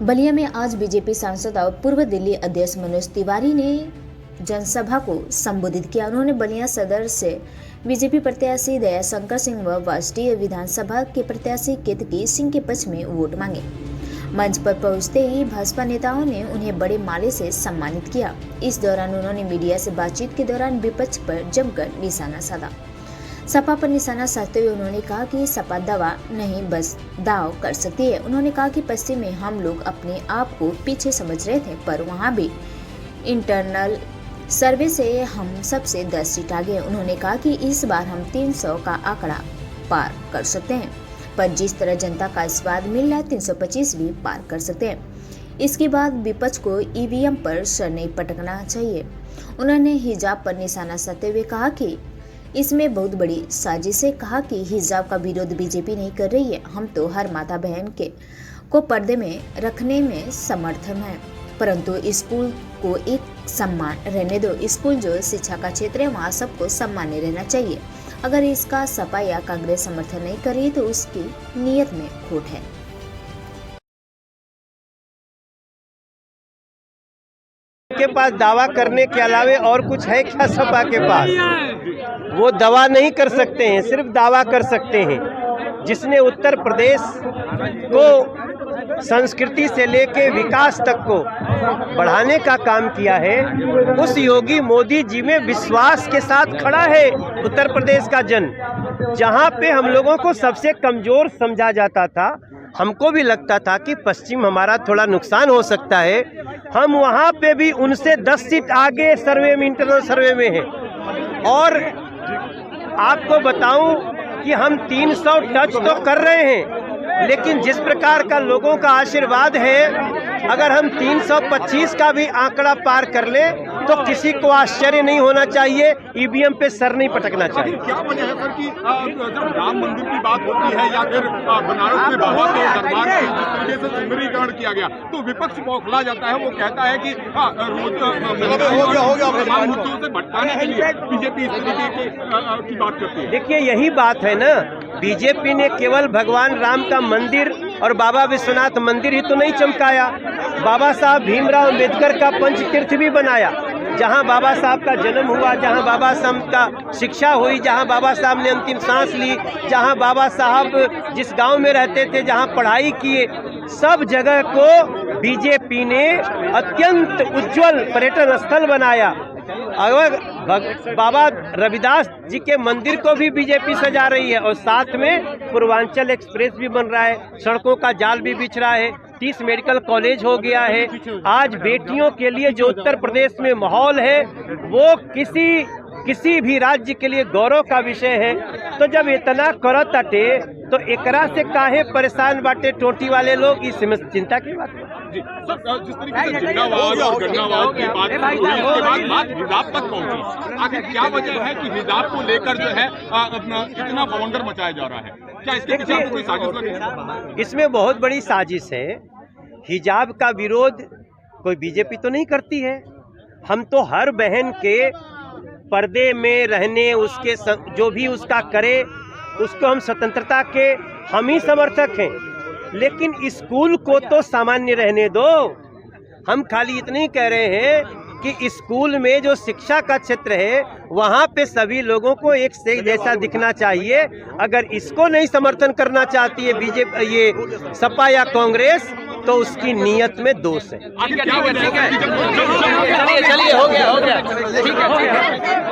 बलिया में आज बीजेपी सांसद और पूर्व दिल्ली अध्यक्ष मनोज तिवारी ने जनसभा को संबोधित किया। उन्होंने बलिया सदर से बीजेपी प्रत्याशी दयाशंकर सिंह व वाजपेयी विधानसभा के प्रत्याशी केतकी सिंह के पक्ष में वोट मांगे। मंच पर पहुंचते ही भाजपा नेताओं ने उन्हें बड़े माले से सम्मानित किया। इस दौरान उन्होंने मीडिया से बातचीत के दौरान विपक्ष पर जमकर निशाना साधा। सपा पर निशाना साधते हुए उन्होंने कहा कि सपा दवा नहीं बस दाव कर सकती है। उन्होंने कहा कि पश्चिम में हम लोग अपने आप को पीछे समझ रहे थे, पर वहां भी इंटरनल सर्वे से हम सबसे 10 सीट आगे। उन्होंने कहा कि इस बार हम 300 का आंकड़ा पार कर सकते हैं, पर जिस तरह जनता का स्वाद मिल रहा है 325 भी पार कर सकते हैं। इसके बाद विपक्ष को ईवीएम पर सर नहीं पटकना चाहिए। उन्होंने हिजाब पर निशाना साधते हुए कहा कि इसमें बहुत बड़ी साजिश है। कहा कि हिजाब का विरोध बीजेपी नहीं कर रही है, हम तो हर माता बहन को पर्दे में रखने में समर्थन है, परंतु स्कूल को एक सम्मान रहने दो। स्कूल जो शिक्षा का क्षेत्र है वहाँ सबको सम्मान्य रहना चाहिए। अगर इसका सपा या कांग्रेस समर्थन नहीं करी तो उसकी नीयत में खोट है। के पास दावा करने के अलावे और कुछ है क्या सपा के पास? वो दवा नहीं कर सकते हैं, सिर्फ दावा कर सकते हैं। जिसने उत्तर प्रदेश को संस्कृति से लेके विकास तक को बढ़ाने का काम किया है, उस योगी मोदी जी में विश्वास के साथ खड़ा है उत्तर प्रदेश का जन। जहां पे हम लोगों को सबसे कमजोर समझा जाता था, हमको भी लगता था कि पश्चिम हमारा थोड़ा नुकसान हो सकता है, हम वहां पे भी उनसे 10 सीट आगे सर्वे में, इंटरनल सर्वे में हैं। और आपको बताऊं कि हम 300 टच तो कर रहे हैं, लेकिन जिस प्रकार का लोगों का आशीर्वाद है, अगर हम 325 का भी आंकड़ा पार कर लें तो किसी को आश्चर्य नहीं होना चाहिए, ईवीएम पे सर नहीं पटकना चाहिए। क्या वजह है सर कि जब राम मंदिर की बात होती है या फिर बनारस में बाबा के दरबार में जिस तरीके से सुंदरीकरण किया गया तो विपक्ष बौखला जाता है। वो कहता है कि तमाम मुद्दों से भटकाने के लिए बीजेपी इस तरीके की बात करती है। देखिए, यही बात है ना, बीजेपी ने केवल भगवान राम का मंदिर और बाबा विश्वनाथ मंदिर ही तो नहीं चमकाया, बाबा साहब भीमराव अम्बेडकर का पंचतीर्थ भी बनाया, जहां बाबा साहब का जन्म हुआ, जहां बाबा साहब का शिक्षा हुई, जहां बाबा साहब ने अंतिम सांस ली, जहां बाबा साहब जिस गांव में रहते थे, जहां पढ़ाई किए, सब जगह को बीजेपी ने अत्यंत उज्जवल पर्यटन स्थल बनाया। अगर बाबा रविदास जी के मंदिर को भी बीजेपी सजा रही है और साथ में पूर्वांचल एक्सप्रेस भी बन रहा है, सड़कों का जाल भी बिछ रहा है, 30 मेडिकल कॉलेज हो गया है। आज बेटियों के लिए जो उत्तर प्रदेश में माहौल है वो किसी भी राज्य के लिए गौरव का विषय है। तो जब इतना करत अटे तो एकरा से काहे परेशान बाटे टोटी वाले लोग, इसमें चिंता की बात है। जिस तरीके से जिंदाबाद और गंगाबाद की बात हुई, उसके बाद बात हिजाब तक पहुंची। आखिर क्या वजह है कि हिजाब को लेकर जो है इतना बवंडर मचाया जा रहा है? क्या इसके पीछे आपको कोई साजिश लगी है? इसमें बहुत बड़ी साजिश है। हिजाब का विरोध कोई बीजेपी तो नहीं करती है। हम तो हर बहन के पर्दे में रहने, उसके जो भी उसका करे उसको हम स्वतंत्रता के हम ही समर्थक हैं, लेकिन स्कूल को तो सामान्य रहने दो। हम खाली इतने ही कह रहे हैं कि स्कूल में जो शिक्षा का क्षेत्र है वहाँ पे सभी लोगों को एक से जैसा दिखना चाहिए। अगर इसको नहीं समर्थन करना चाहती है बीजेपी, ये सपा या कांग्रेस, तो उसकी नीयत में दोष है। क्या वजह है? चलिए, हो गया, ठीक है।